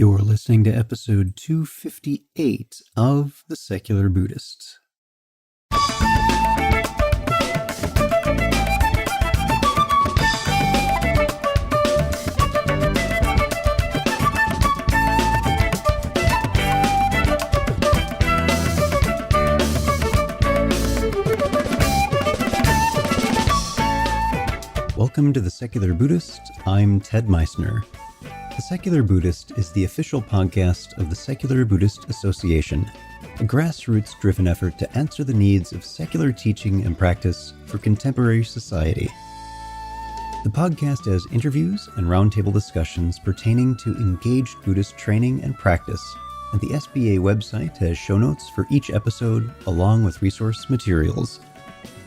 You're listening to episode 258 of The Secular Buddhists. Welcome to The Secular Buddhist. I'm Ted Meissner. The Secular Buddhist is the official podcast of the Secular Buddhist Association, a grassroots-driven effort to answer the needs of secular teaching and practice for contemporary society. The podcast has interviews and roundtable discussions pertaining to engaged Buddhist training and practice, and the SBA website has show notes for each episode along with resource materials.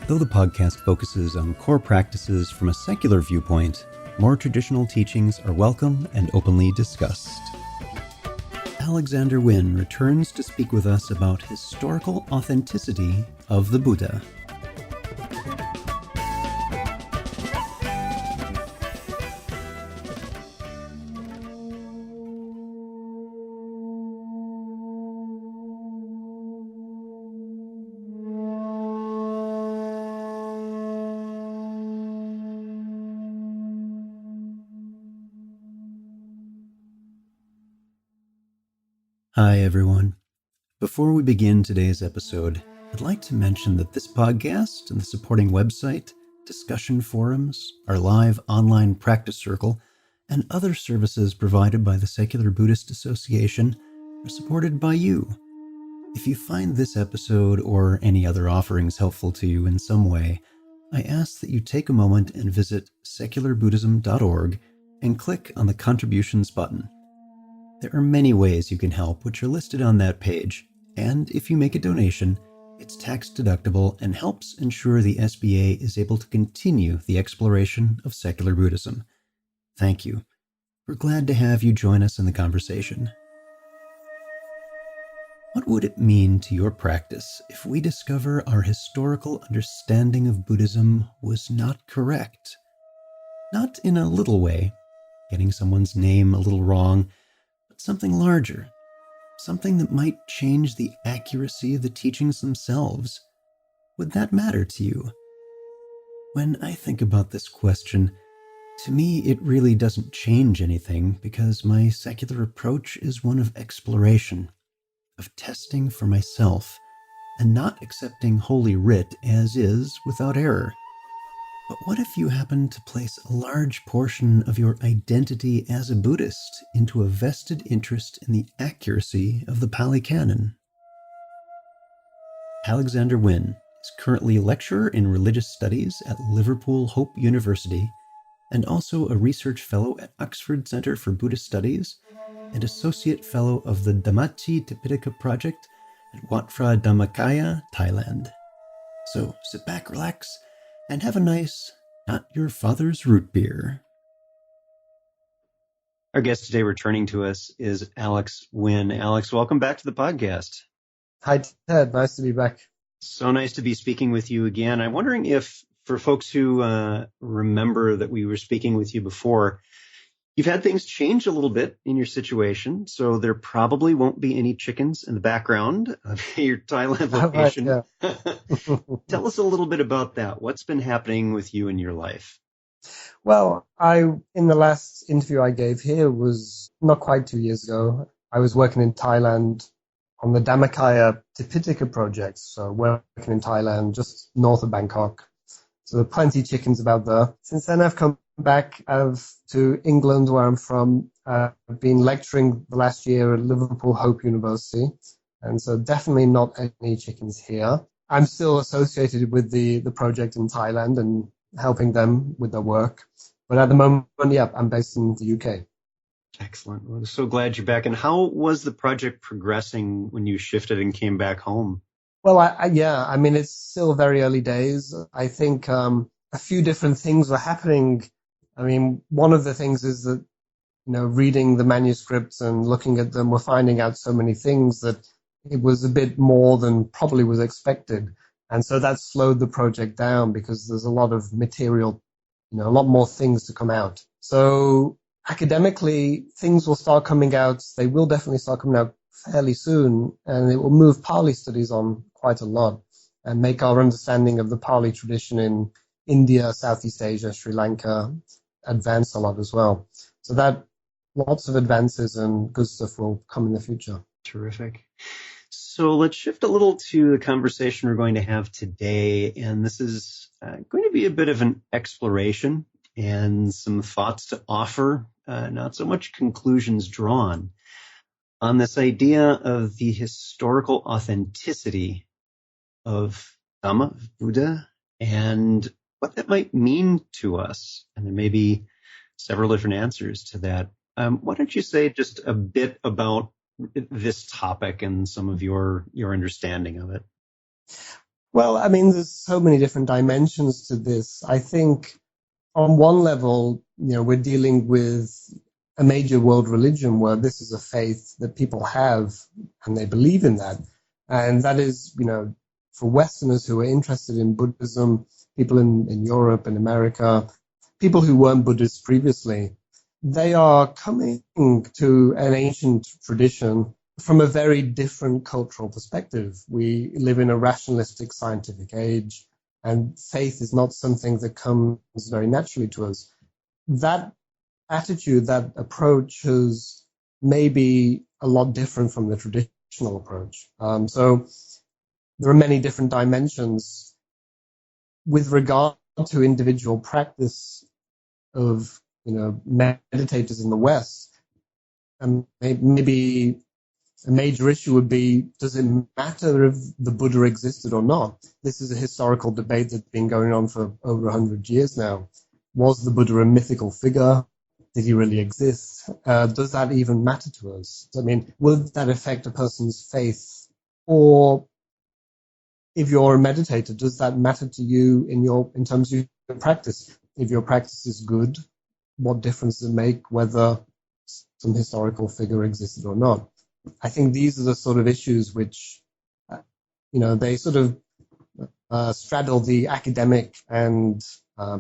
Though the podcast focuses on core practices from a secular viewpoint, more traditional teachings are welcome and openly discussed. Alexander Wynne returns to speak with us about historical authenticity of the Buddha. Hi everyone. Before we begin today's episode, I'd like to mention that this podcast and the supporting website, discussion forums, our live online practice circle, and other services provided by the Secular Buddhist Association are supported by you. If you find this episode or any other offerings helpful to you in some way, I ask that you take a moment and visit secularbuddhism.org and click on the contributions button. There are many ways you can help, which are listed on that page, and if you make a donation, it's tax deductible and helps ensure the SBA is able to continue the exploration of secular Buddhism. Thank you. We're glad to have you join us in the conversation. What would it mean to your practice if we discover our historical understanding of Buddhism was not correct? Not in a little way, getting someone's name a little wrong, something larger, something that might change the accuracy of the teachings themselves. Would that matter to you? When I think about this question, to me it really doesn't change anything because my secular approach is one of exploration, of testing for myself, and not accepting Holy Writ as is without error. But what if you happen to place a large portion of your identity as a Buddhist into a vested interest in the accuracy of the Pali Canon? Alexander Wynne is currently a lecturer in religious studies at Liverpool Hope University and also a research fellow at Oxford Center for Buddhist Studies and associate fellow of the Dhammachi Tipitaka Project at Wat Phra Dhammakaya, Thailand. So sit back, relax, and have a nice, not your father's root beer. Our guest today returning to us is Alex Wynne. Alex, welcome back to the podcast. Hi, Ted. Nice to be back. So nice to be speaking with you again. I'm wondering if, for folks who remember that we were speaking with you before, you've had things change a little bit in your situation, so there probably won't be any chickens in the background of your Thailand location. Right, yeah. Tell us a little bit about that. What's been happening with you in your life? Well, in the last interview I gave here was not quite 2 years ago. I was working in Thailand on the Dhammakaya Tipitaka project, so working in Thailand, just north of Bangkok. So there are plenty of chickens about there. Since then, I've come back to England, where I'm from. I've been lecturing the last year at Liverpool Hope University, and so definitely not any chickens here. I'm still associated with the project in Thailand and helping them with their work. But at the moment, yeah, I'm based in the UK. Excellent. Well, I'm so glad you're back. And how was the project progressing when you shifted and came back home? Well, I mean, it's still very early days. I think a few different things were happening. I mean, one of the things is that, reading the manuscripts and looking at them, we're finding out so many things that it was a bit more than probably was expected. And so that slowed the project down because there's a lot of material, a lot more things to come out. So academically, things will start coming out. They will definitely start coming out fairly soon, and it will move Pali studies on quite a lot and make our understanding of the Pali tradition in India, Southeast Asia, Sri Lanka advance a lot as well. So that lots of advances and good stuff will come in the future. Terrific. So let's shift a little to the conversation we're going to have today. And this is going to be a bit of an exploration and some thoughts to offer, not so much conclusions drawn, on this idea of the historical authenticity of Dhamma, of Buddha, and what that might mean to us. And there may be several different answers to that. Why don't you say just a bit about this topic and some of your understanding of it? Well, I mean, there's so many different dimensions to this. I think on one level, we're dealing with a major world religion where this is a faith that people have and they believe in that. And that is, for Westerners who are interested in Buddhism, people in Europe and America, people who weren't Buddhists previously, they are coming to an ancient tradition from a very different cultural perspective. We live in a rationalistic scientific age, and faith is not something that comes very naturally to us. That attitude, that approach is maybe a lot different from the traditional approach. So there are many different dimensions with regard to individual practice of meditators in the West. And maybe a major issue would be, does it matter if the Buddha existed or not? This is a historical debate that's been going on for over 100 years now. Was the Buddha a mythical figure? Did he really exist? Does that even matter to us? I mean, will that affect a person's faith? Or if you're a meditator, does that matter to you in terms of your practice? If your practice is good, what difference does it make whether some historical figure existed or not? I think these are the sort of issues which, they sort of straddle the academic and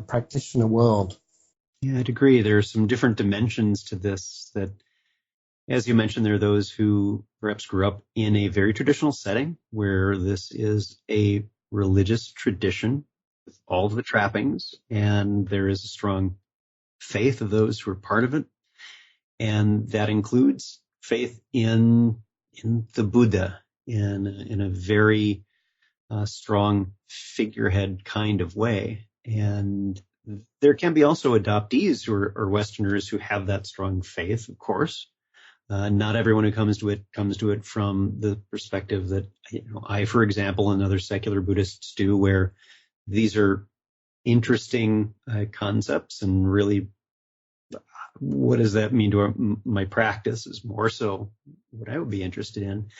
practitioner world. Yeah, I'd agree. There are some different dimensions to this that, as you mentioned, there are those who perhaps grew up in a very traditional setting where this is a religious tradition with all of the trappings, and there is a strong faith of those who are part of it. And that includes faith in the Buddha in a very strong figurehead kind of way. And there can be also adoptees who are Westerners who have that strong faith, of course. Not everyone who comes to it from the perspective that I, for example, and other secular Buddhists do, where these are interesting concepts and really what does that mean to my practice is more so what I would be interested in.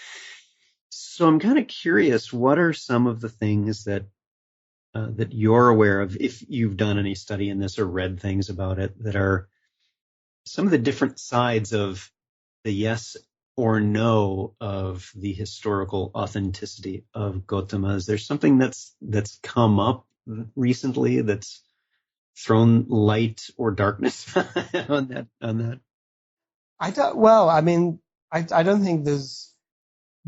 So I'm kind of curious, what are some of the things that you're aware of, if you've done any study in this or read things about it, that are some of the different sides of the yes or no of the historical authenticity of Gautama? Is there something that's come up recently that's thrown light or darkness on that? I don't think there's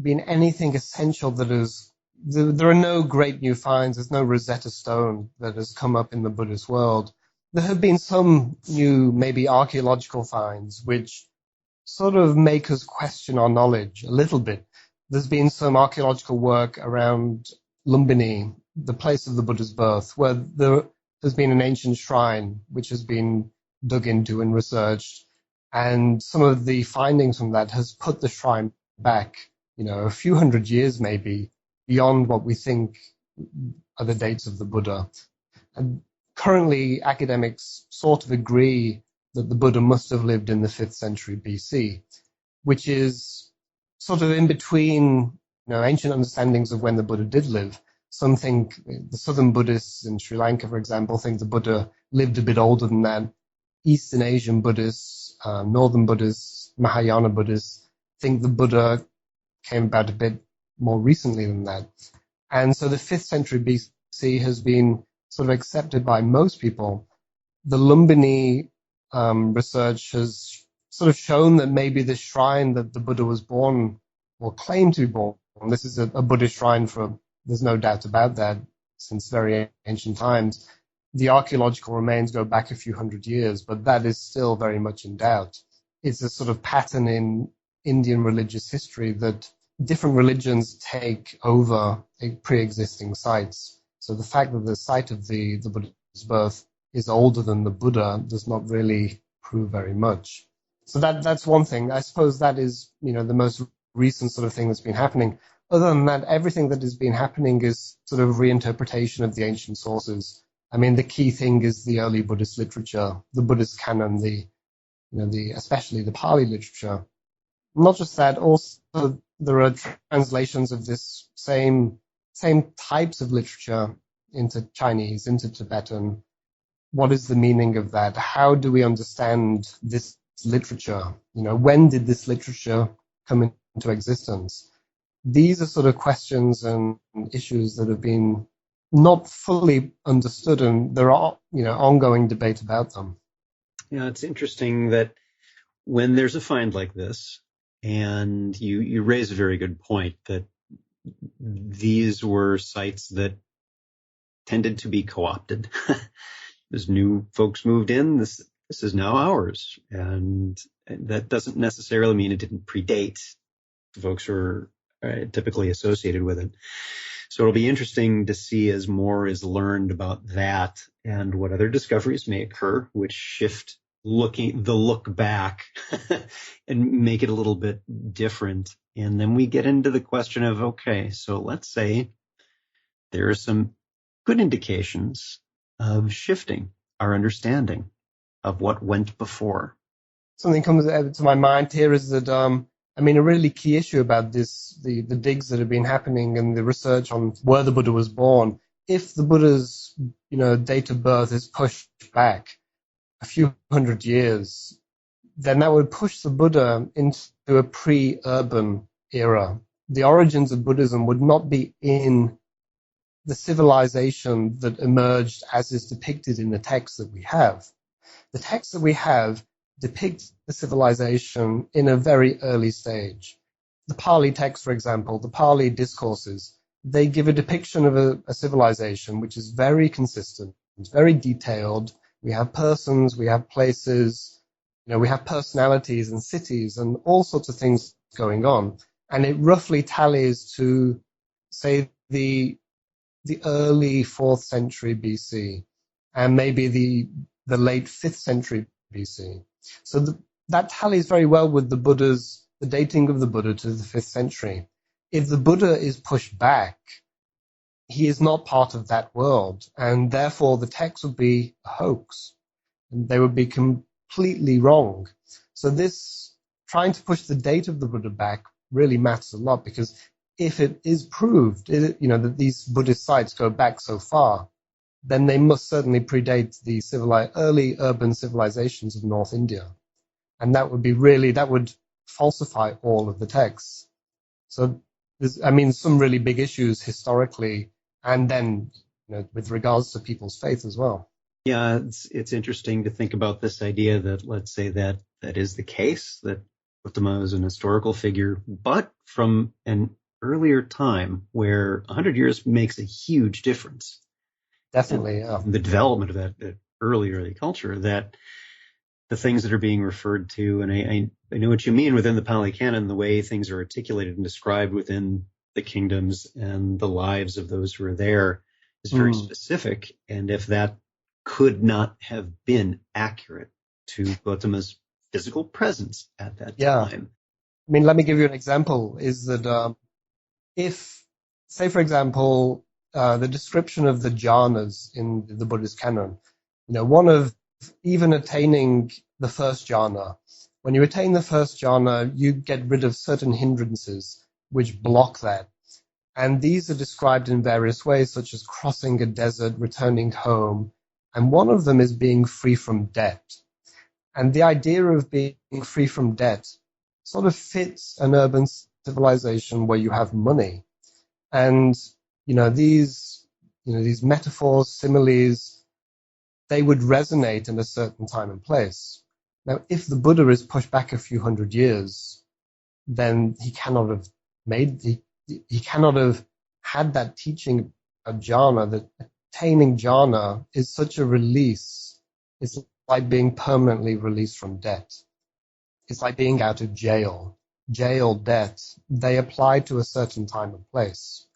been anything essential that is. There are no great new finds. There's no Rosetta Stone that has come up in the Buddhist world. There have been some new, maybe archaeological finds, which sort of make us question our knowledge a little bit. There's been some archaeological work around Lumbini, the place of the Buddha's birth, where there has been an ancient shrine which has been dug into and researched. And some of the findings from that has put the shrine back, a few hundred years maybe, beyond what we think are the dates of the Buddha. And currently, academics sort of agree that the Buddha must have lived in the 5th century BC, which is sort of in between ancient understandings of when the Buddha did live. Some think, the southern Buddhists in Sri Lanka, for example, think the Buddha lived a bit older than that. Eastern Asian Buddhists, Northern Buddhists, Mahayana Buddhists think the Buddha came about a bit more recently than that. And so the 5th century BC has been sort of accepted by most people. The Lumbini research has sort of shown that maybe the shrine that the Buddha was born or claimed to be born, this is a Buddhist shrine there's no doubt about that, since very ancient times. The archaeological remains go back a few hundred years, but that is still very much in doubt. It's a sort of pattern in Indian religious history that different religions take over pre-existing sites. So the fact that the site of the Buddha's birth is older than the Buddha does not really prove very much. So that's one thing. I suppose that is, the most recent sort of thing that's been happening. Other than that, everything that has been happening is sort of reinterpretation of the ancient sources. I mean, the key thing is the early Buddhist literature, the Buddhist canon, especially the Pali literature. Not just that, also there are translations of this same types of literature into Chinese, into Tibetan. What is the meaning of that? How do we understand this literature? When did this literature come into existence? These are sort of questions and issues that have been not fully understood, and there are, ongoing debate about them. Yeah, it's interesting that when there's a find like this, and you raise a very good point that these were sites that tended to be co-opted. As new folks moved in, this is now ours, and that doesn't necessarily mean it didn't predate the folks who are typically associated with it. So it'll be interesting to see as more is learned about that and what other discoveries may occur, which shift the look back and make it a little bit different. And then we get into the question of, okay, so let's say there are some good indications of shifting our understanding of what went before. Something comes to my mind here is that, a really key issue about this, the digs that have been happening and the research on where the Buddha was born, if the Buddha's, date of birth is pushed back a few hundred years, then that would push the Buddha into a pre-urban era. The origins of Buddhism would not be in the civilization that emerged as is depicted in the texts that we have. The texts that we have depict the civilization in a very early stage. The Pali text, for example, the Pali discourses, they give a depiction of a civilization which is very consistent, it's very detailed. We have persons, we have places, we have personalities and cities and all sorts of things going on. And it roughly tallies to, say, the early 4th century BC and maybe the late 5th century BC. So that tallies very well with the dating of the Buddha to the 5th century. If the Buddha is pushed back, he is not part of that world, and therefore the text would be a hoax, and they would be completely wrong. So this, trying to push the date of the Buddha back really matters a lot, because if it is proved, that these Buddhist sites go back so far, then they must certainly predate the early urban civilizations of North India. And that would falsify all of the texts. So there's, some really big issues historically, and then, with regards to people's faith as well. Yeah, it's interesting to think about this idea that, let's say that is the case, that Gautama is an historical figure, but from an earlier time where 100 years makes a huge difference. Definitely, yeah. The development of that early culture, that the things that are being referred to, and I know what you mean within the Pali Canon, the way things are articulated and described within the kingdoms and the lives of those who are there is very specific. And if that could not have been accurate to Gautama's physical presence at that time. Let me give you an example, is that if, say, for example, the description of the jhanas in the Buddhist canon, one of even attaining the first jhana. When you attain the first jhana, you get rid of certain hindrances which block that. And these are described in various ways, such as crossing a desert, returning home. And one of them is being free from debt. And the idea of being free from debt sort of fits an urban civilization where you have money. And, these metaphors, similes, they would resonate in a certain time and place. Now, if the Buddha is pushed back a few hundred years, then he cannot have he cannot have had that teaching of jhana, that attaining jhana is such a release. It's like being permanently released from debt. It's like being out of jail. Jail, debt, they apply to a certain time and place.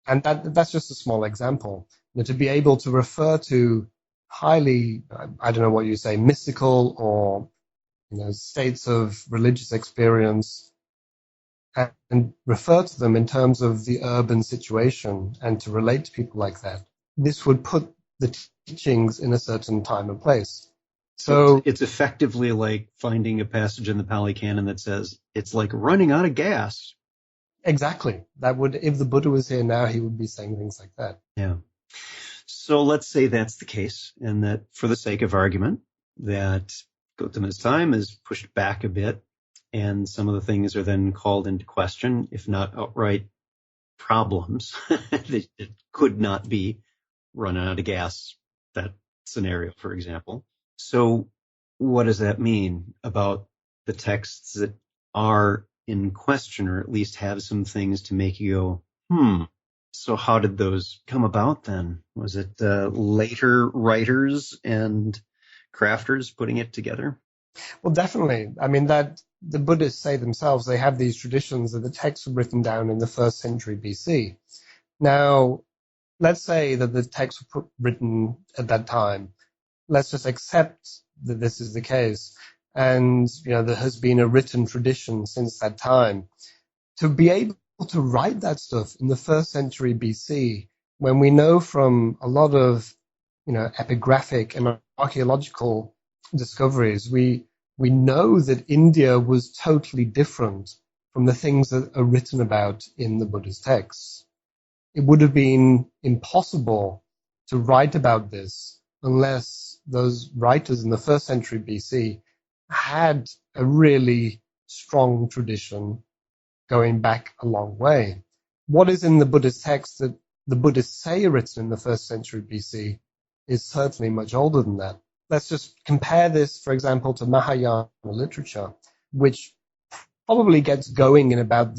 And that's just a small example. To be able to refer to highly, I don't know what you say, mystical or states of religious experience, and refer to them in terms of the urban situation and to relate to people like that. This would put the teachings in a certain time and place. So it's effectively like finding a passage in the Pali Canon that says it's like running out of gas. Exactly. That would, if the Buddha was here now, he would be saying things like that. Yeah. So let's say that's the case, and that for the sake of argument, that Gautama's time is pushed back a bit, and some of the things are then called into question, if not outright problems. It could not be running out of gas, that scenario, for example. So what does that mean about the texts that are in question, or at least have some things to make you go, So how did those come about then? Was it later writers and crafters putting it together? Well, definitely. I mean, that the Buddhists say themselves, they have these traditions that the texts were written down in the 1st century BC. Now, let's say that the texts were written at that time. Let's just accept that this is the case. And, there has been a written tradition since that time. To be able to write that stuff in the 1st century BC, when we know from a lot of, epigraphic and archaeological discoveries, we know that India was totally different from the things that are written about in the Buddha's texts. It would have been impossible to write about this unless those writers in the 1st century BC had a really strong tradition going back a long way. What is in the Buddhist text that the Buddhists say are written in the 1st century BC is certainly much older than that. Let's just compare this, for example, to Mahayana literature, which probably gets going in about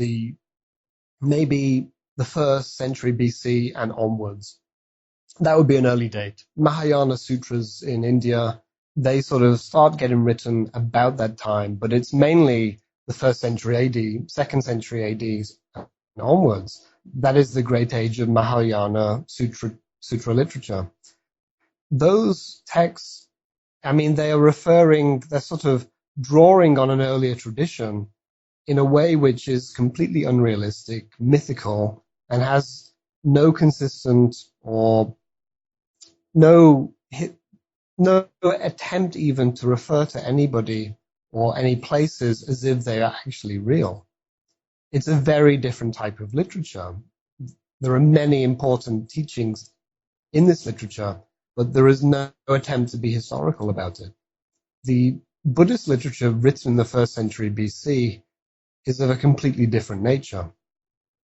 maybe the 1st century BC and onwards. That would be an early date. Mahayana sutras in India, they sort of start getting written about that time, but it's mainly the 1st century AD, 2nd century AD and onwards. That is the great age of Mahayana sutra literature. Those texts, they're sort of drawing on an earlier tradition in a way which is completely unrealistic, mythical, and has no consistent or no attempt even to refer to anybody or any places as if they are actually real. It's a very different type of literature. There are many important teachings in this literature, but there is no attempt to be historical about it. The Buddhist literature written in the 1st century BC is of a completely different nature.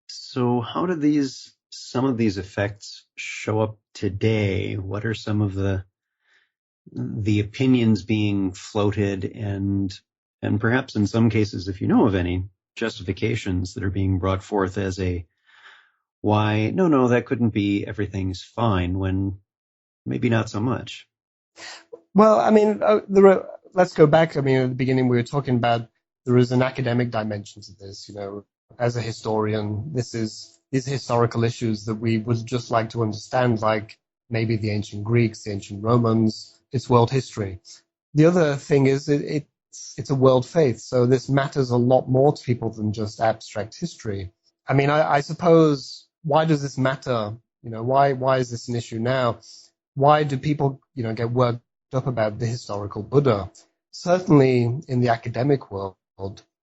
So how do some of these effects show up today? What are some of the opinions being floated and perhaps in some cases, if you know of any, justifications that are being brought forth as why, no, that couldn't be, everything's fine, when maybe not so much? Well, let's go back. At the beginning we were talking about there is an academic dimension to this. As a historian, these historical issues that we would just like to understand, like maybe the ancient Greeks, the ancient Romans, it's world history. The other thing is it's a world faith, so this matters a lot more to people than just abstract history. I suppose, why does this matter? Why is this an issue now? Why do people, get worked up about the historical Buddha? Certainly in the academic world,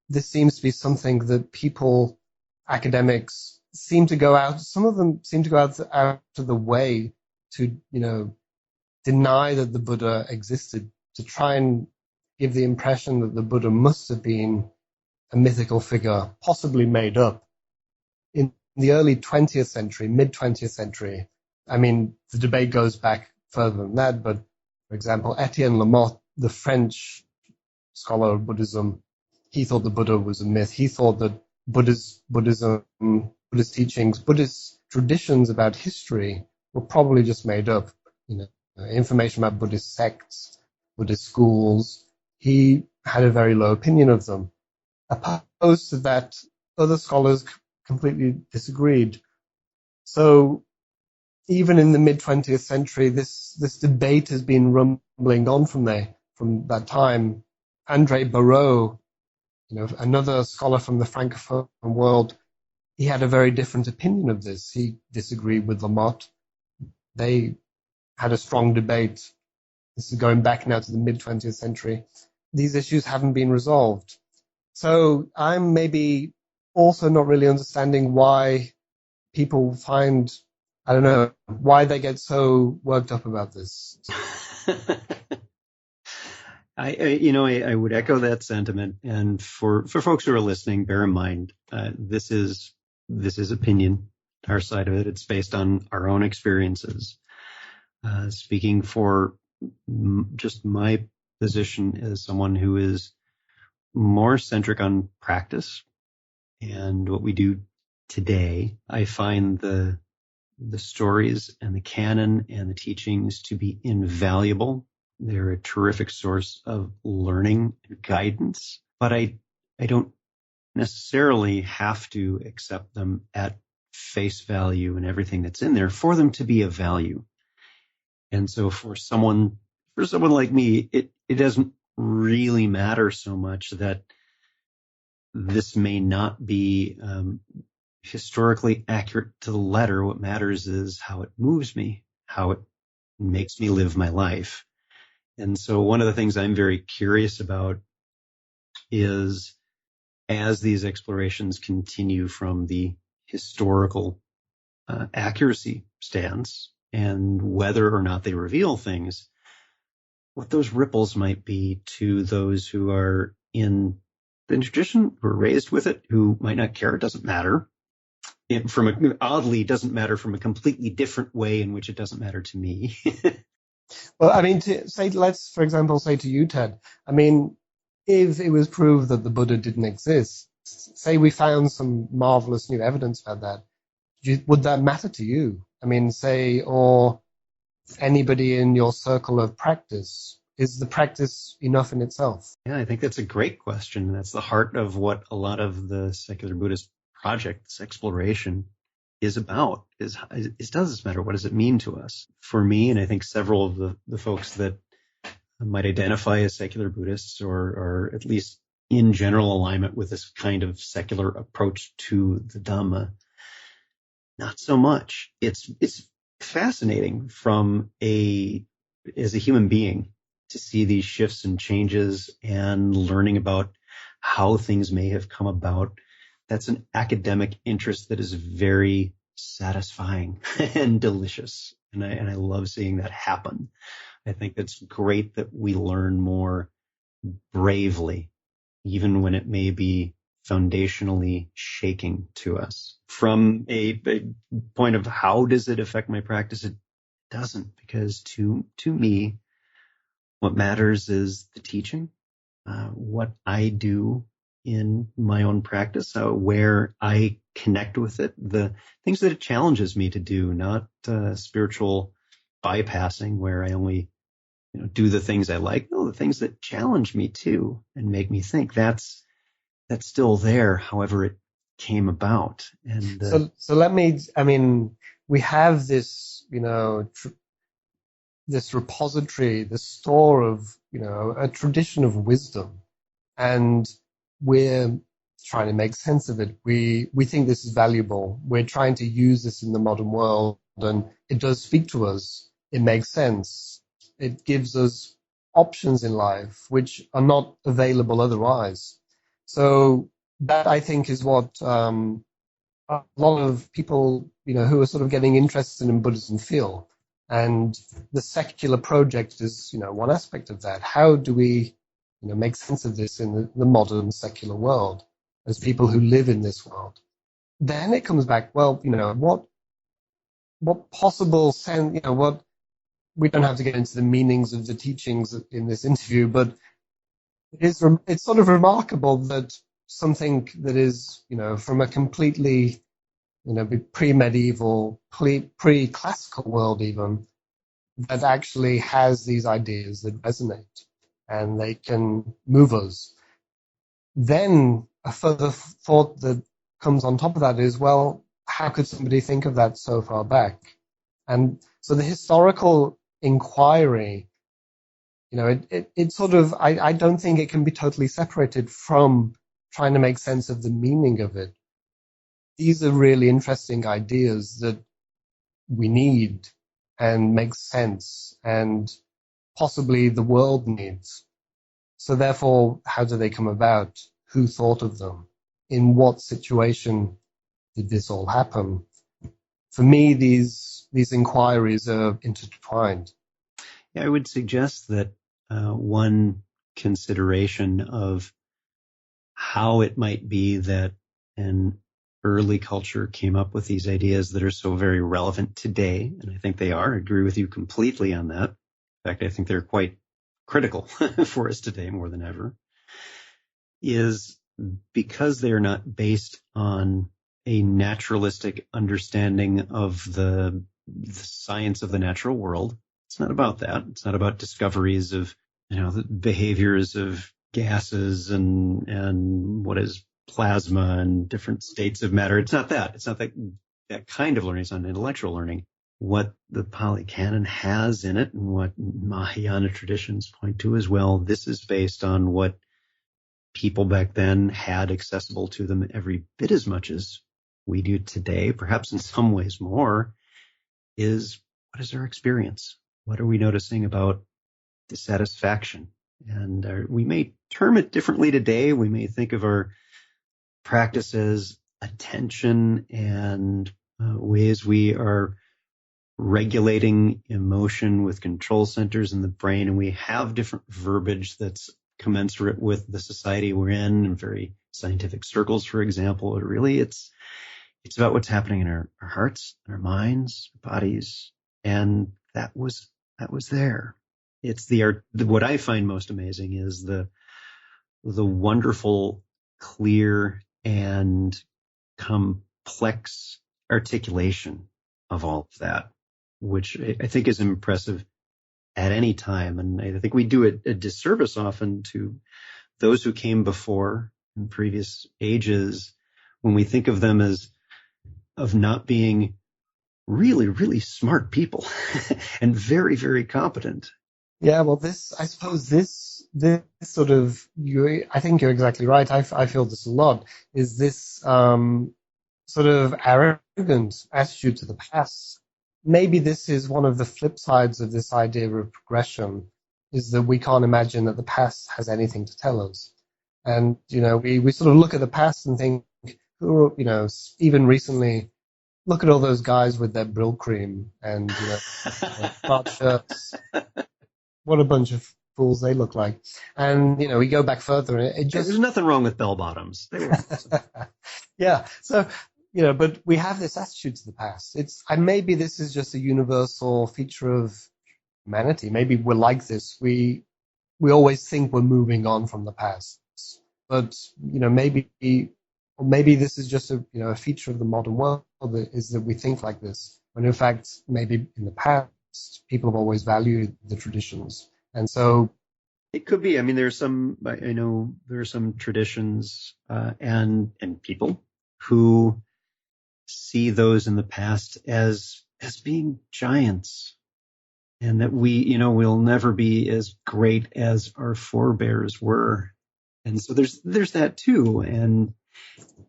this seems to be something that academics seem to go out, some of them seem to go out of the way to, deny that the Buddha existed, to try and give the impression that the Buddha must have been a mythical figure, possibly made up. In the early 20th century, mid-20th century, the debate goes back further than that, but for example, Etienne Lamotte, the French scholar of Buddhism. He thought the Buddha was a myth. He thought that Buddhism, Buddhist teachings, Buddhist traditions about history were probably just made up. Information about Buddhist sects, Buddhist schools. He had a very low opinion of them. Opposed to that, other scholars completely disagreed. So even in the mid-20th century, this debate has been rumbling on from that time. André Barreau, another scholar from the Francophone world, he had a very different opinion of this. He disagreed with Lamotte. They had a strong debate. This is going back now to the mid-20th century. These issues haven't been resolved. So I'm maybe also not really understanding why people find, I don't know, why they get so worked up about this. I would echo that sentiment. And for folks who are listening, bear in mind, this is opinion, our side of it. It's based on our own experiences. Speaking for just my position as someone who is more centric on practice and what we do today, I find the stories and the canon and the teachings to be invaluable. They're a terrific source of learning and guidance, but I don't necessarily have to accept them at face value and everything that's in there for them to be of value. And so for someone like me, it doesn't really matter so much that this may not be historically accurate to the letter. What matters is how it moves me, how it makes me live my life. And so one of the things I'm very curious about is, as these explorations continue from the historical accuracy stance and whether or not they reveal things, what those ripples might be to those who are in the tradition, who are raised with it, who might not care. It doesn't matter. It doesn't matter from a completely different way in which it doesn't matter to me. Well, I mean, let's, for example, say to you, Ted, I mean, if it was proved that the Buddha didn't exist, say we found some marvelous new evidence about that, would that matter to you? I mean, or anybody in your circle of practice, is the practice enough in itself? Yeah, I think that's a great question. That's the heart of what a lot of the secular Buddhist project, this exploration, is about. Does this matter? What does it mean to us? For me, and I think several of the folks that might identify as secular Buddhists, or at least in general alignment with this kind of secular approach to the Dhamma, not so much. It's fascinating as a human being to see these shifts and changes and learning about how things may have come about. That's an academic interest that is very satisfying and delicious. And I love seeing that happen. I think it's great that we learn more bravely, even when it may be foundationally shaking to us. From a point of how does it affect my practice? It doesn't, because to me, what matters is the teaching, what I do in my own practice, where I connect with it, the things that it challenges me to do, not spiritual bypassing where I only do the things I like. No, the things that challenge me too and make me think. That's still there, however it came about. And we have this, this repository, this store of, a tradition of wisdom, and we're trying to make sense of it. We think this is valuable. We're trying to use this in the modern world, and it does speak to us. It makes sense. It gives us options in life which are not available otherwise. So that, I think, is what a lot of people, who are sort of getting interested in Buddhism feel. And the secular project is, one aspect of that. How do we, make sense of this in the modern secular world as people who live in this world? Then it comes back, well, what possible sense, we don't have to get into the meanings of the teachings in this interview, but it's sort of remarkable that something that is, from a completely, pre-medieval, pre-classical world even, that actually has these ideas that resonate and they can move us. Then a further thought that comes on top of that is, well, how could somebody think of that so far back? And so the historical inquiry, it sort of, I don't think it can be totally separated from trying to make sense of the meaning of it. These are really interesting ideas that we need and make sense and possibly the world needs. So therefore, how do they come about? Who thought of them? In what situation did this all happen? For me, these inquiries are intertwined. Yeah, I would suggest that one consideration of how it might be that an early culture came up with these ideas that are so very relevant today, and I think they are. I agree with you completely on that. In fact, I think they're quite critical for us today more than ever, is because they are not based on a naturalistic understanding of the science of the natural world. It's not about that. It's not about discoveries of, the behaviors of gases and what is plasma and different states of matter. It's not that. It's not that kind of learning. It's not intellectual learning. What the Pali Canon has in it and what Mahayana traditions point to as well, this is based on what people back then had accessible to them every bit as much as we do today, perhaps in some ways more, is what is our experience? What are we noticing about dissatisfaction? And we may term it differently today. We may think of our practice as attention and ways we are regulating emotion with control centers in the brain. And we have different verbiage that's commensurate with the society we're in very scientific circles, for example. But really, it's about what's happening in our hearts, our minds, our bodies. And that was there. It's what I find most amazing is the wonderful, clear, and complex articulation of all of that, which I think is impressive at any time. And I think we do a disservice often to those who came before in previous ages when we think of them as of not being really, really smart people and very, very competent. Yeah, well, I suppose this sort of, I think you're exactly right. I feel this a lot, is this sort of arrogant attitude to the past. Maybe this is one of the flip sides of this idea of progression, is that we can't imagine that the past has anything to tell us. And, we sort of look at the past and think, even recently, look at all those guys with their Brill cream and, smart shirts. What a bunch of fools they look like. And, we go back further and it just... There's nothing wrong with bell bottoms. They were awesome. Yeah. So, but we have this attitude to the past. Maybe this is just a universal feature of humanity. Maybe we're like this. We always think we're moving on from the past. But, maybe this is just a feature of the modern world is that we think like this. When in fact, maybe in the past, people have always valued the traditions. And so it could be. I mean, I know there are some traditions and people who see those in the past as being giants, and that we'll never be as great as our forebears were. And so there's that too. And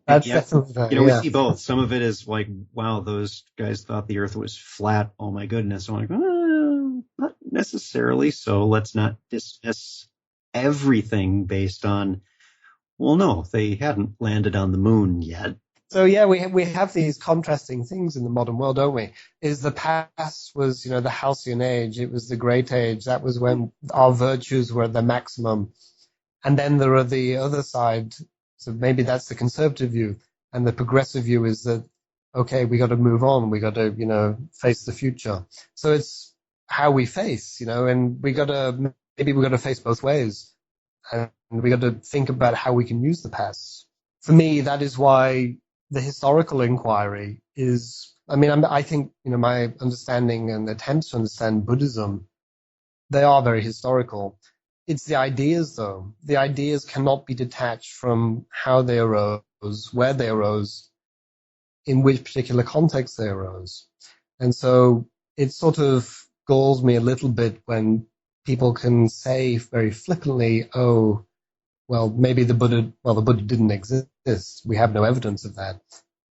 that's definitely that. We see both. Some of it is like, wow, those guys thought the earth was flat. Oh my goodness. I'm like, not necessarily. So let's not dismiss everything based on, well, no, they hadn't landed on the moon yet. So yeah, we have these contrasting things in the modern world, don't we? Is the past was, the halcyon age. It was the great age. That was when our virtues were at their maximum. And then there are the other side. So maybe that's the conservative view. And the progressive view is that, okay, we got to move on. We got to, face the future. So it's how we face, and maybe we got to face both ways. And we got to think about how we can use the past. For me, that is why the historical inquiry is, I think, my understanding and attempts to understand Buddhism, they are very historical. It's the ideas, though. The ideas cannot be detached from how they arose, where they arose, in which particular context they arose. And so it sort of galls me a little bit when people can say very flippantly, oh, well, maybe the Buddha didn't exist. We have no evidence of that.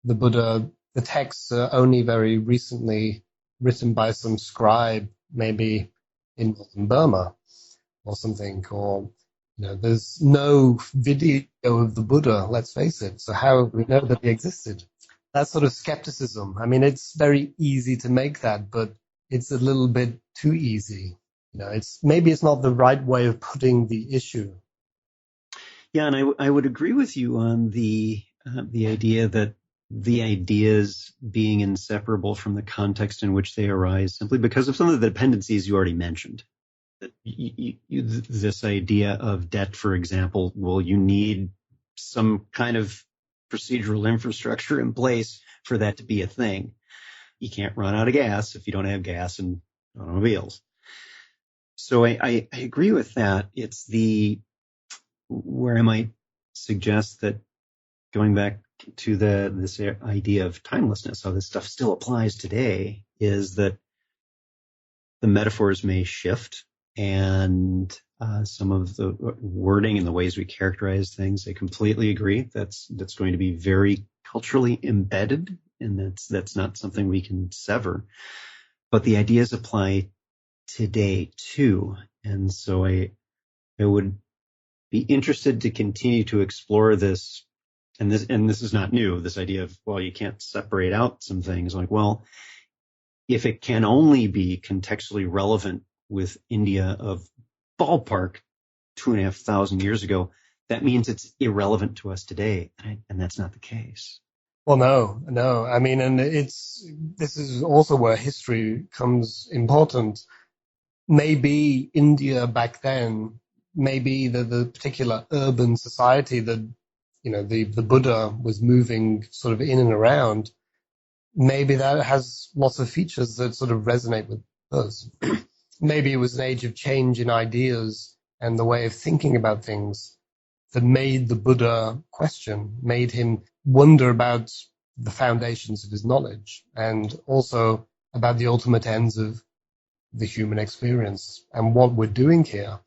The texts are only very recently written by some scribe, maybe in northern Burma or something, or there's no video of the Buddha, let's face it. So how do we know that he existed? That sort of skepticism. It's very easy to make that, but it's a little bit too easy. Maybe it's not the right way of putting the issue. Yeah, and I would agree with you on the idea that the ideas being inseparable from the context in which they arise simply because of some of the dependencies you already mentioned. That this idea of debt, for example, well, you need some kind of procedural infrastructure in place for that to be a thing. You can't run out of gas if you don't have gas in automobiles. So I agree with that. It's where I might suggest that going back to this idea of timelessness, how this stuff still applies today, is that the metaphors may shift and some of the wording and the ways we characterize things, I completely agree. That's going to be very culturally embedded, and that's not something we can sever. But the ideas apply today too, and so I would be interested to continue to explore this. And this is not new, this idea of, well, you can't separate out some things. Like, well, if it can only be contextually relevant with India of ballpark 2,500 years ago, that means it's irrelevant to us today. And that's not the case. Well, no. And this is also where history comes important. Maybe India back then, maybe the particular urban society that, the Buddha was moving sort of in and around, maybe that has lots of features that sort of resonate with us. Maybe it was an age of change in ideas and the way of thinking about things that made the Buddha question, made him wonder about the foundations of his knowledge and also about the ultimate ends of the human experience and what we're doing here.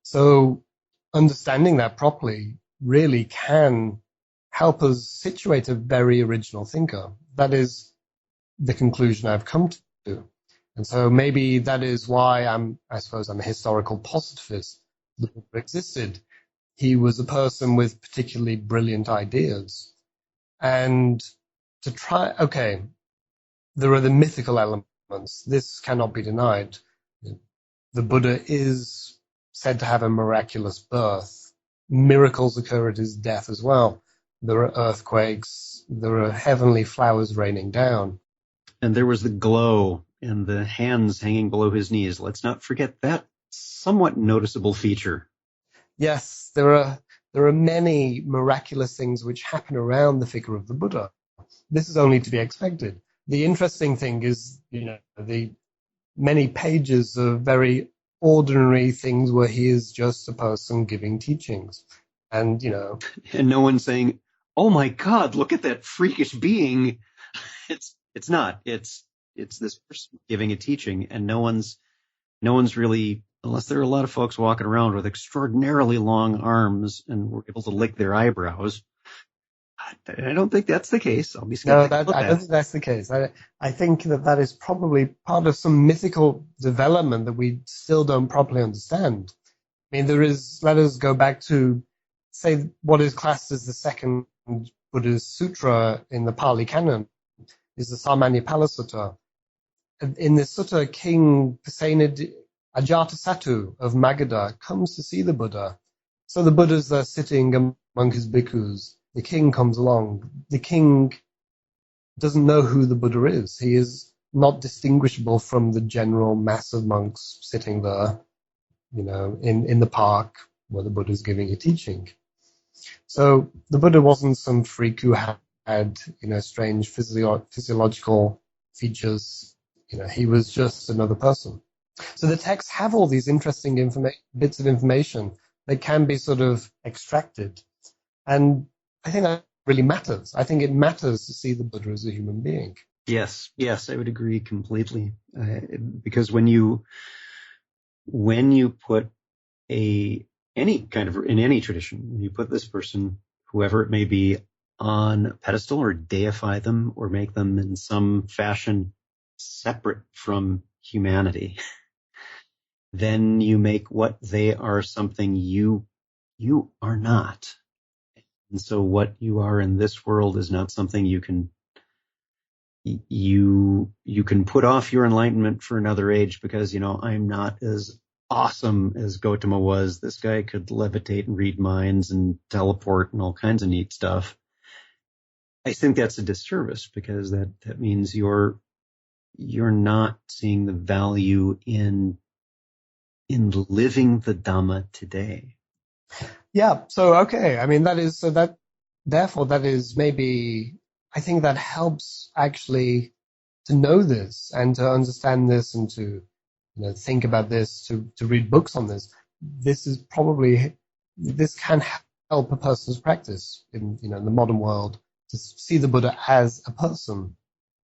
So understanding that properly really can help us situate a very original thinker. That is the conclusion I've come to. And so maybe that is why I suppose I'm a historical positivist. The Buddha existed. He was a person with particularly brilliant ideas. And to try, okay, there are the mythical elements. This cannot be denied. The Buddha is said to have a miraculous birth. Miracles occur at his death as well. There are earthquakes. There are heavenly flowers raining down. And there was the glow and the hands hanging below his knees. Let's not forget that somewhat noticeable feature. Yes, there are many miraculous things which happen around the figure of the Buddha. This is only to be expected. The interesting thing is, the many pages of very ordinary things where he is just a person giving teachings. And, and no one's saying, oh my God, look at that freakish being. It's not. It's this person giving a teaching, and no one's really, unless there are a lot of folks walking around with extraordinarily long arms and were able to lick their eyebrows. I don't think that's the case. I'll be skeptical. I don't think that's the case. I think that is probably part of some mythical development that we still don't properly understand. Let us go back to, say, what is classed as the second Buddhist sutra in the Pali Canon, is the Sarmanyapala Sutta. In this sutta, King Pasenadi Ajatasattu of Magadha comes to see the Buddha. So the Buddha's there sitting among his bhikkhus. The king comes along. The king doesn't know who the Buddha is. He is not distinguishable from the general mass of monks sitting there, in the park, where the Buddha is giving a teaching. So the Buddha wasn't some freak who had strange physiological features. He was just another person. So the texts have all these interesting bits of information that can be sort of extracted. And I think that really matters. I think it matters to see the Buddha as a human being. Yes, I would agree completely. Because when you put any kind of, in any tradition, when you put this person, whoever it may be, on a pedestal or deify them or make them in some fashion separate from humanity, then you make what they are something you are not. And so what you are in this world is not something you can put off your enlightenment for another age because, I'm not as awesome as Gautama was. This guy could levitate and read minds and teleport and all kinds of neat stuff. I think that's a disservice because that means you're not seeing the value in living the Dhamma today. Yeah. So, okay. I mean, therefore that is maybe, I think that helps actually to know this and to understand this and to, think about this, to read books on this. This can help a person's practice in, the modern world to see the Buddha as a person.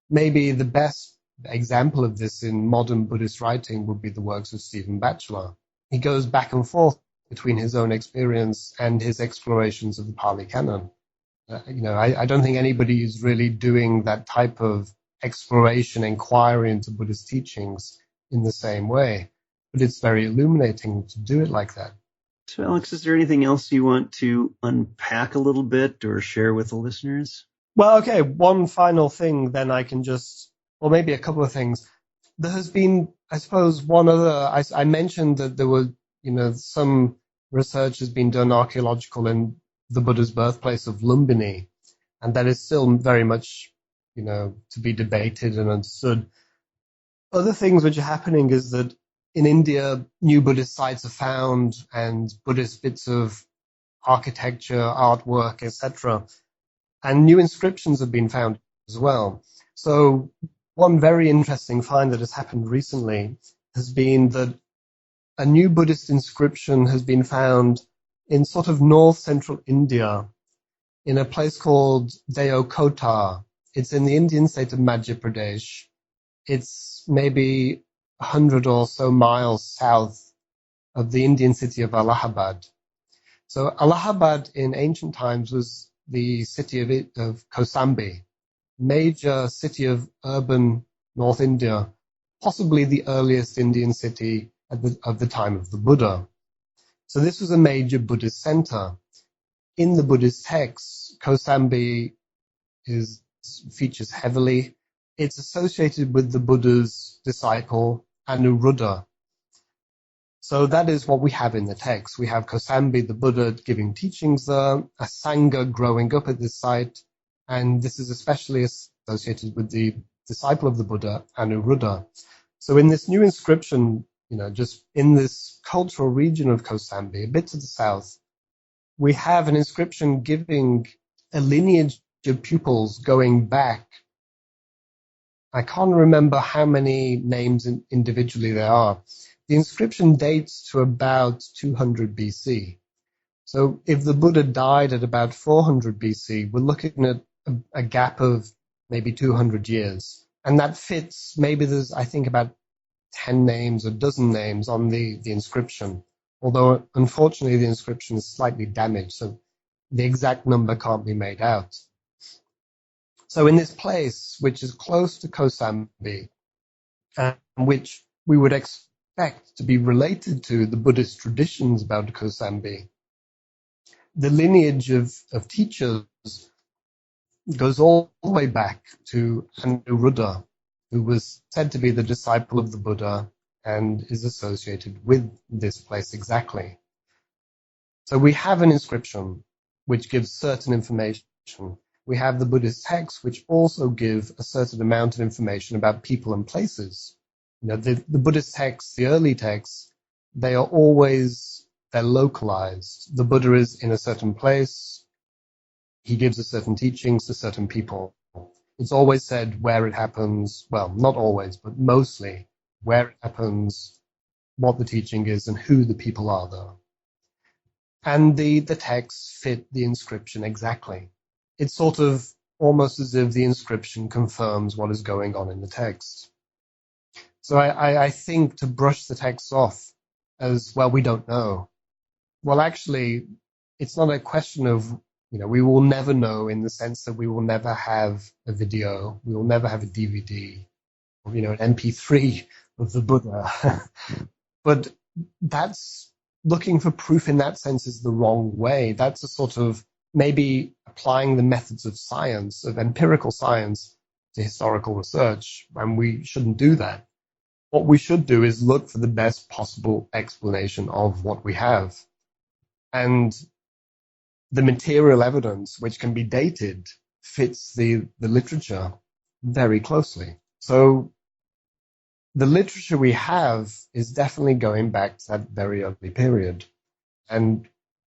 Maybe the best example of this in modern Buddhist writing would be the works of Stephen Batchelor. He goes back and forth between his own experience and his explorations of the Pali Canon. I don't think anybody is really doing that type of exploration, inquiry into Buddhist teachings in the same way. But it's very illuminating to do it like that. So, Alex, is there anything else you want to unpack a little bit or share with the listeners? Well, okay, one final thing, then or maybe a couple of things. There has been, I suppose, one other, I mentioned that there were, some research has been done archaeological in the Buddha's birthplace of Lumbini, and that is still very much, to be debated and understood. Other things which are happening is that in India, new Buddhist sites are found and Buddhist bits of architecture, artwork, etc. And new inscriptions have been found as well. So one very interesting find that has happened recently has been that a new Buddhist inscription has been found in sort of north central India in a place called Deokota. It's in the Indian state of Madhya Pradesh. It's maybe 100 or so miles south of the Indian city of Allahabad. So Allahabad in ancient times was the city of Kosambi, major city of urban North India, possibly the earliest Indian city of the time of the Buddha. So this was a major Buddhist center. In the Buddhist texts, Kosambi features heavily. It's associated with the Buddha's disciple, Anuruddha. So that is what we have in the text. We have Kosambi, the Buddha, giving teachings there, a Sangha growing up at this site, and this is especially associated with the disciple of the Buddha, Anuruddha. So in this new inscription, just in this cultural region of Kosambi, a bit to the south, we have an inscription giving a lineage of pupils going back. I can't remember how many names individually there are. The inscription dates to about 200 BC. So if the Buddha died at about 400 BC, we're looking at a gap of maybe 200 years. And that fits, maybe there's, I think, about 10 names or dozen names on the inscription. Although, unfortunately, the inscription is slightly damaged, so the exact number can't be made out. So in this place, which is close to Kosambi, and which we would expect to be related to the Buddhist traditions about Kosambi, the lineage of teachers goes all the way back to Anuruddha, who was said to be the disciple of the Buddha and is associated with this place exactly. So we have an inscription which gives certain information. We have the Buddhist texts which also give a certain amount of information about people and places. The Buddhist texts, the early texts, they they're localized. The Buddha is in a certain place. He gives a certain teachings to certain people. It's always said where it happens. Well, not always, but mostly where it happens, what the teaching is, and who the people are, though. And the texts fit the inscription exactly. It's sort of almost as if the inscription confirms what is going on in the text. So I think to brush the text off as, well, we don't know. Well, actually, it's not a question of, we will never know, in the sense that we will never have a video, we will never have a DVD, or, an MP3 of the Buddha. But that's looking for proof in that sense is the wrong way. That's a sort of maybe applying the methods of science, of empirical science, to historical research, and we shouldn't do that. What we should do is look for the best possible explanation of what we have. And the material evidence, which can be dated, fits the literature very closely. So the literature we have is definitely going back to that very early period. And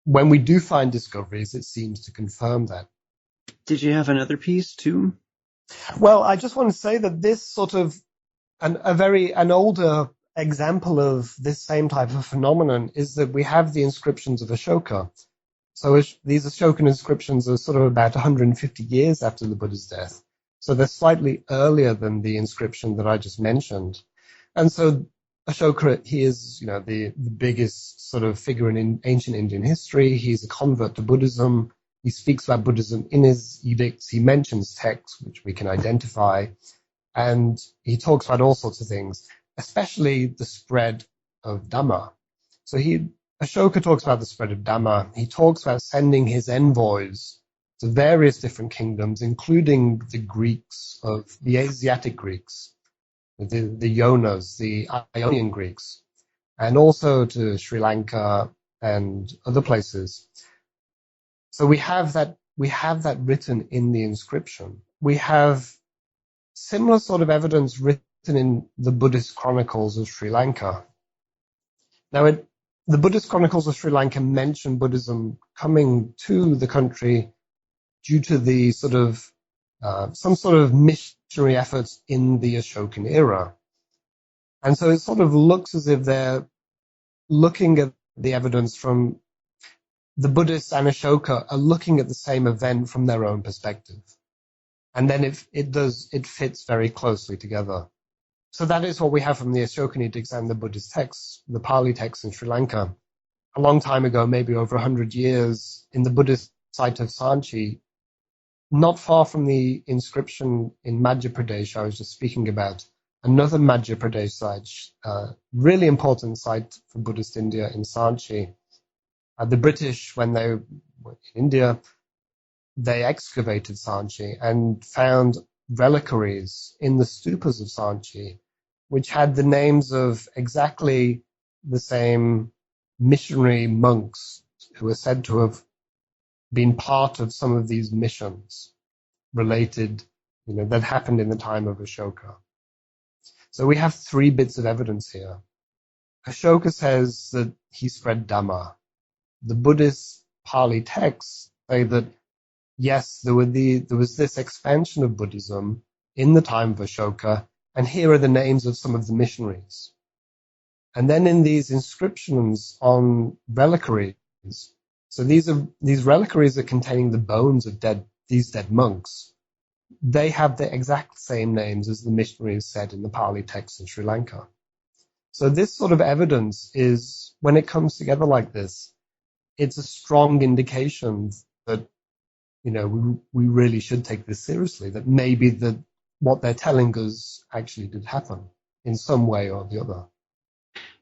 when we do find discoveries, it seems to confirm that. Did you have another piece too? Well, I just want to say that this sort of an older example of this same type of phenomenon is that we have the inscriptions of Ashoka. So these Ashokan inscriptions are sort of about 150 years after the Buddha's death. So they're slightly earlier than the inscription that I just mentioned. And so Ashoka, he is, the biggest sort of figure in ancient Indian history. He's a convert to Buddhism. He speaks about Buddhism in his edicts. He mentions texts, which we can identify. And he talks about all sorts of things, especially the spread of Dhamma. So Ashoka talks about the spread of Dhamma. He talks about sending his envoys to various different kingdoms, including the Greeks the Asiatic Greeks, the Yonas, the Ionian Greeks, and also to Sri Lanka and other places. So we have that written in the inscription. We have similar sort of evidence written in the Buddhist chronicles of Sri Lanka. Now, the Buddhist chronicles of Sri Lanka mention Buddhism coming to the country due to the sort of some sort of missionary efforts in the Ashokan era. And so it sort of looks as if they're looking at the evidence from the Buddhists and Ashoka are looking at the same event from their own perspective. And then it fits very closely together. So that is what we have from the Ashokan edicts and the Buddhist texts, the Pali texts in Sri Lanka. A long time ago, maybe over 100 years, in the Buddhist site of Sanchi, not far from the inscription in Madhya Pradesh I was just speaking about, another Madhya Pradesh site, really important site for Buddhist India in Sanchi. The British, when they were in India, they excavated Sanchi and found reliquaries in the stupas of Sanchi, which had the names of exactly the same missionary monks who are said to have been part of some of these missions related, that happened in the time of Ashoka. So we have 3 bits of evidence here. Ashoka says that he spread Dhamma. The Buddhist Pali texts say that, yes, there was this expansion of Buddhism in the time of Ashoka, and here are the names of some of the missionaries. And then in these inscriptions on reliquaries, so these reliquaries are containing the bones of these dead monks. They have the exact same names as the missionaries said in the Pali texts in Sri Lanka. So this sort of evidence is, when it comes together like this, it's a strong indication that, we really should take this seriously, that maybe what they're telling us actually did happen in some way or the other.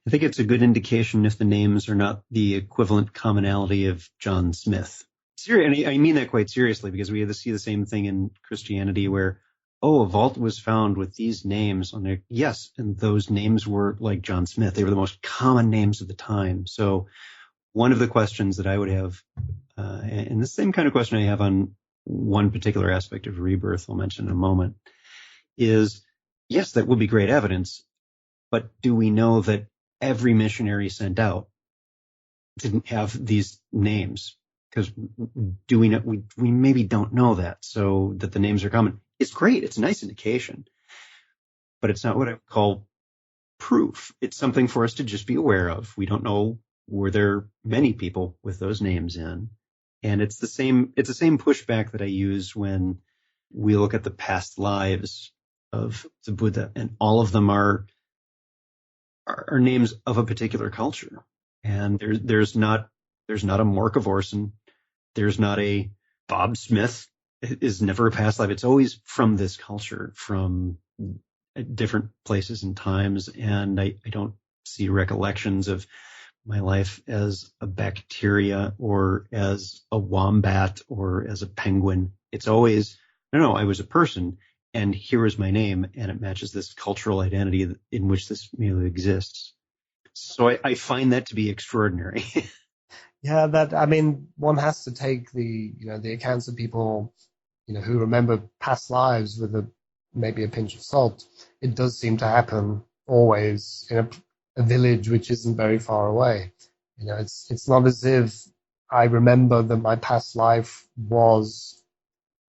I think it's a good indication if the names are not the equivalent commonality of John Smith. And I mean that quite seriously, because we see the same thing in Christianity where, a vault was found with these names on there. Yes, and those names were like John Smith. They were the most common names of the time. So one of the questions that I would have, and the same kind of question I have on one particular aspect of rebirth I'll mention in a moment, is, yes, that would be great evidence, but do we know that every missionary sent out didn't have these names, because do we know, we maybe don't know that, so that the names are common. It's great. It's a nice indication, but it's not what I would call proof. It's something for us to just be aware of. We don't know, were there many people with those names in? And it's the same pushback that I use when we look at the past lives of the Buddha, and all of them are names of a particular culture. And there's not a Mork of Orson. There's not a Bob Smith. It is never a past life. It's always from this culture, from different places and times. And I don't see recollections of my life as a bacteria or as a wombat or as a penguin. It's always, no, I was a person, and here is my name, and it matches this cultural identity in which this milieu exists. So I find that to be extraordinary. Yeah, one has to take the accounts of people, who remember past lives with maybe a pinch of salt. It does seem to happen always in a village which isn't very far away. It's not as if I remember that my past life was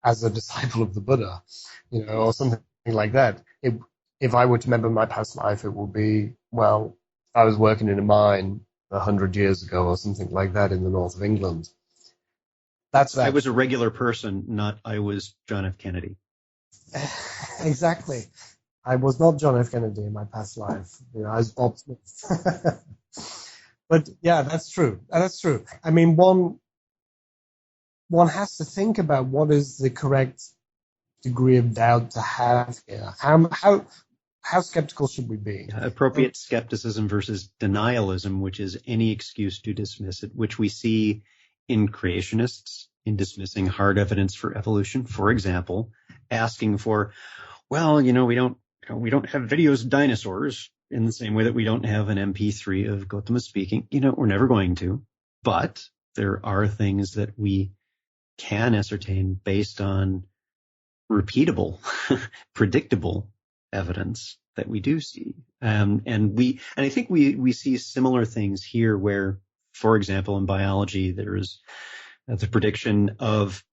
as a disciple of the Buddha, or something like that. If I were to remember my past life, it would be, well, I was working in a mine 100 years ago or something like that in the north of England. That's that. I was a regular person, not I was John F. Kennedy. Exactly. I was not John F. Kennedy in my past life. I was Bob Smith. But yeah, that's true. That's true. I mean, one has to think about what is the correct degree of doubt to have here. How skeptical should we be? Appropriate skepticism versus denialism, which is any excuse to dismiss it, which we see in creationists in dismissing hard evidence for evolution. For example, asking for, well, we don't have videos of dinosaurs in the same way that we don't have an MP3 of Gautama speaking. We're never going to, but there are things that we can ascertain based on repeatable, predictable evidence that we do see. And I think we see similar things here where, for example, in biology, there is the prediction of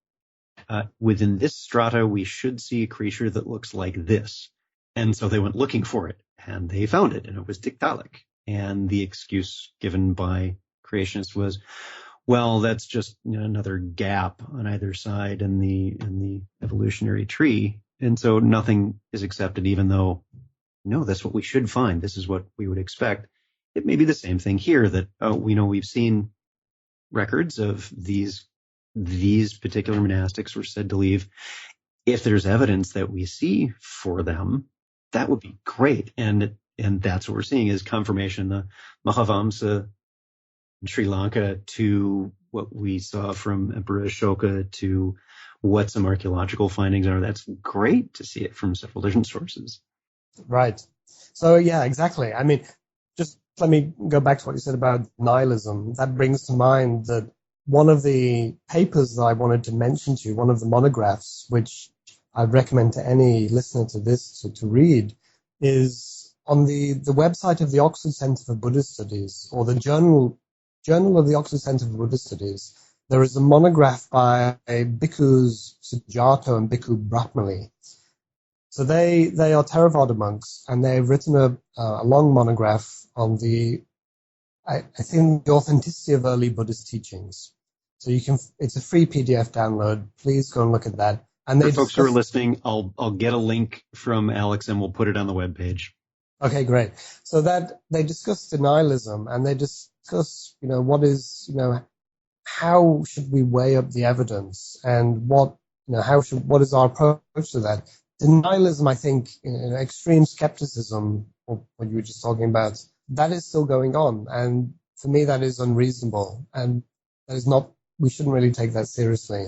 within this strata, we should see a creature that looks like this. And so they went looking for it, and they found it, and it was Tiktaalik. And the excuse given by creationists was, well, that's just another gap on either side in the evolutionary tree. And so nothing is accepted, even though, no, that's what we should find. This is what we would expect. It may be the same thing here, that we've seen records of these particular monastics were said to leave. If there's evidence that we see for them, that would be great. And that's what we're seeing is confirmation, the Mahavamsa in Sri Lanka, to what we saw from Emperor Ashoka, to what some archaeological findings are. That's great to see it from several different sources. Right. So yeah, exactly. I mean, just let me go back to what you said about nihilism. That brings to mind that one of the papers that I wanted to mention to you, one of the monographs, which I'd recommend to any listener to this to read, is on the website of the Oxford Centre for Buddhist Studies, or the Journal of the Oxford Centre for Buddhist Studies. There is a monograph by Bhikkhus Sujato and Bhikkhu Brahmali. So they are Theravada monks, and they've written a long monograph on I think the authenticity of early Buddhist teachings. So it's a free PDF download. Please go and look at that. And for folks who are listening, I'll get a link from Alex and we'll put it on the webpage. Okay, great. So that they discuss denialism, and they discuss, what is, how should we weigh up the evidence, and what is our approach to that? Denialism, I think, extreme skepticism, or what you were just talking about, that is still going on. And for me, that is unreasonable. And that is not, we shouldn't really take that seriously.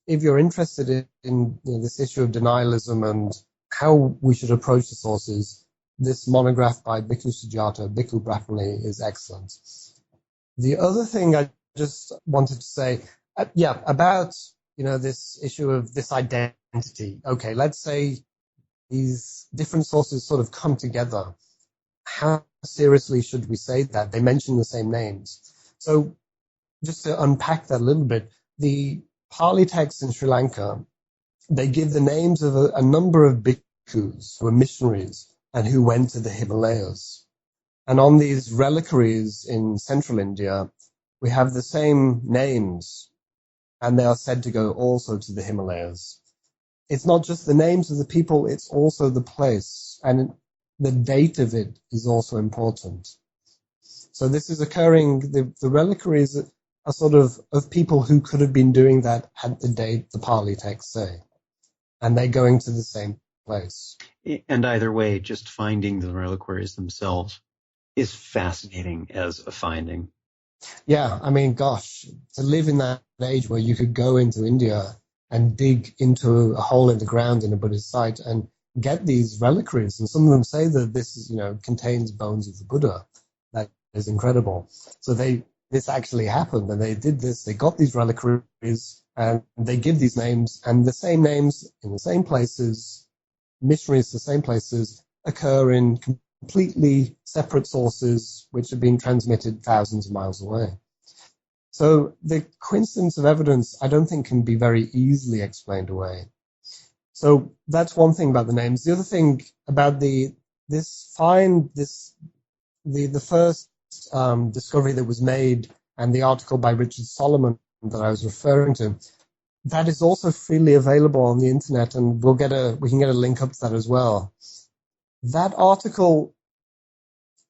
If you're interested in this issue of denialism and how we should approach the sources, this monograph by Bhikkhu Sujato, Bhikkhu Brahmali, is excellent. The other thing I just wanted to say, about this issue of this identity. Okay, let's say these different sources sort of come together. How seriously should we say that? They mention the same names. So just to unpack that a little bit, the Pali texts in Sri Lanka, they give the names of a number of bhikkhus who were missionaries and who went to the Himalayas. And on these reliquaries in central India, we have the same names, and they are said to go also to the Himalayas. It's not just the names of the people, it's also the place, and the date of it is also important. So this is occurring, the reliquaries are sort of people who could have been doing that at the date the Pali texts say, and they're going to the same place. And either way, just finding the reliquaries themselves is fascinating as a finding. Yeah, I mean, gosh, to live in that age where you could go into India and dig into a hole in the ground in a Buddhist site and get these reliquaries, and some of them say that this is, contains bones of the Buddha. That is incredible. So this actually happened, and they did this. They got these reliquaries, and they give these names, and the same names in the same places, missionaries to the same places, occur in completely separate sources which have been transmitted thousands of miles away. So the coincidence of evidence, I don't think, can be very easily explained away. So that's one thing about the names. The other thing about the first discovery that was made, and the article by Richard Solomon that I was referring to, that is also freely available on the internet, and we can get a link up to that as well. That article,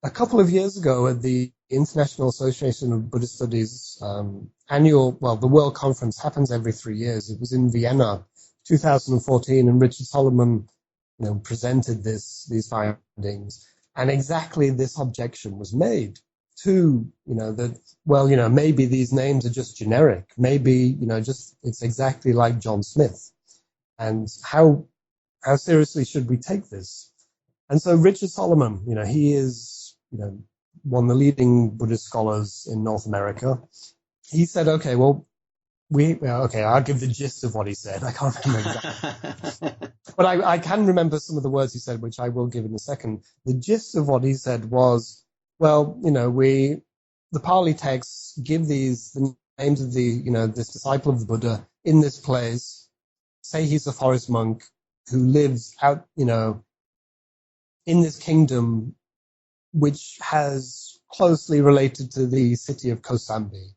a couple of years ago at the International Association of Buddhist Studies the World Conference happens every 3 years. It was in Vienna, 2014, and Richard Solomon, presented these findings, and exactly this objection was made to, maybe these names are just generic, maybe, it's exactly like John Smith, and how seriously should we take this? And so Richard Solomon, he is, one of the leading Buddhist scholars in North America. He said, okay, well, I'll give the gist of what he said. I can't remember exactly. But I can remember some of the words he said, which I will give in a second. The gist of what he said was, well, the Pali texts give the names of this disciple of the Buddha in this place. Say he's a forest monk who lives out, in this kingdom, which has closely related to the city of Kosambi.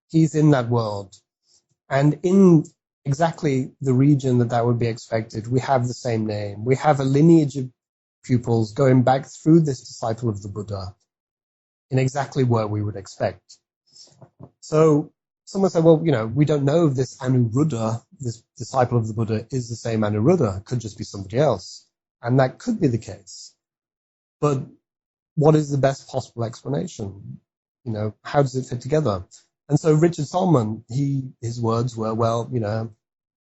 He's in that world. And in exactly the region that would be expected, we have the same name. We have a lineage of pupils going back through this disciple of the Buddha in exactly where we would expect. So someone said, well, we don't know if this Anuruddha, this disciple of the Buddha, is the same Anuruddha. It could just be somebody else. And that could be the case. But what is the best possible explanation? How does it fit together? And so Richard Solomon, his words were, well,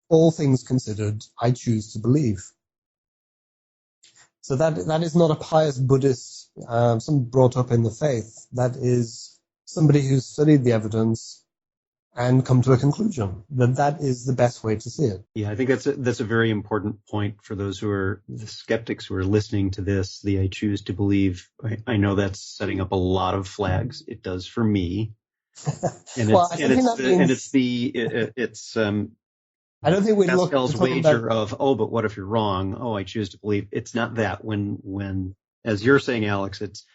all things considered, I choose to believe. So that is not a pious Buddhist, some brought up in the faith. That is somebody who's studied the evidence and come to a conclusion that is the best way to see it. Yeah, I think that's a very important point for those who are the skeptics who are listening to this. The I choose to believe. I know that's setting up a lot of flags. It does for me. And it's I don't think we'd Pascal's wager of, but what if you're wrong? Oh, I choose to believe. It's not that. When as you're saying, Alex, it's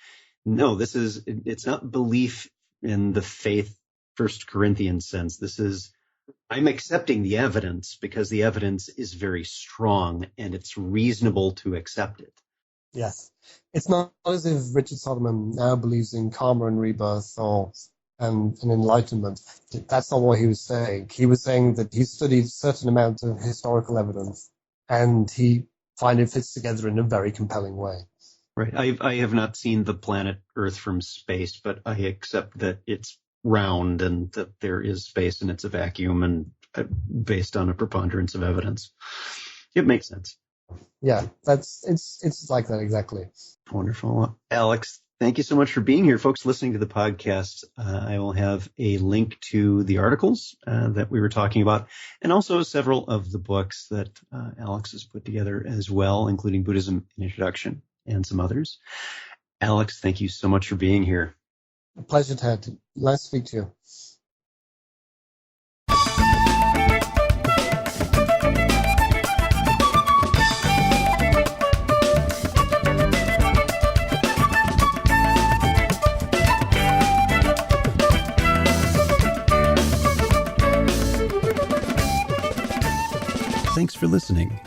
not belief in the faith, 1 Corinthians sense. This is, I'm accepting the evidence because the evidence is very strong and it's reasonable to accept it. Yes. It's not as if Richard Solomon now believes in karma and rebirth and enlightenment. That's not what he was saying. He was saying that he studied a certain amount of historical evidence and he finds it fits together in a very compelling way. Right. I have not seen the planet Earth from space, but I accept that it's round and that there is space and it's a vacuum, and based on a preponderance of evidence. It makes sense. Yeah, it's like that exactly. Wonderful. Alex, thank you so much for being here. Folks listening to the podcast, I will have a link to the articles that we were talking about, and also several of the books that Alex has put together as well, including Buddhism in Introduction and some others. Alex, thank you so much for being here. A pleasure, Ted. Nice to speak to you. listening.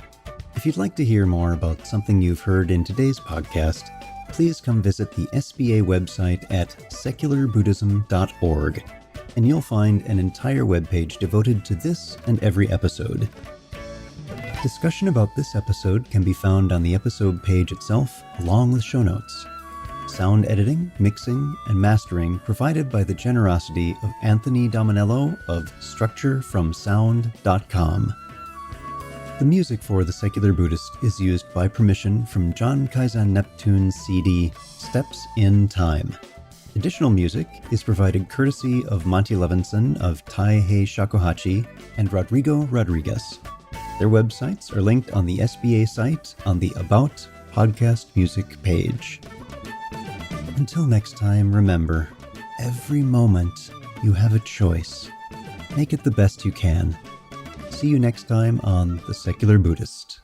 If you'd like to hear more about something you've heard in today's podcast, please come visit the SBA website at secularbuddhism.org, and you'll find an entire webpage devoted to this and every episode. Discussion about this episode can be found on the episode page itself, along with show notes. Sound editing, mixing, and mastering provided by the generosity of Anthony Dominello of StructureFromSound.com. The music for The Secular Buddhist is used by permission from John Kaizen Neptune's CD, Steps in Time. Additional music is provided courtesy of Monty Levinson of Taihei Shakuhachi and Rodrigo Rodriguez. Their websites are linked on the SBA site on the About Podcast Music page. Until next time, remember, every moment you have a choice. Make it the best you can. See you next time on The Secular Buddhist.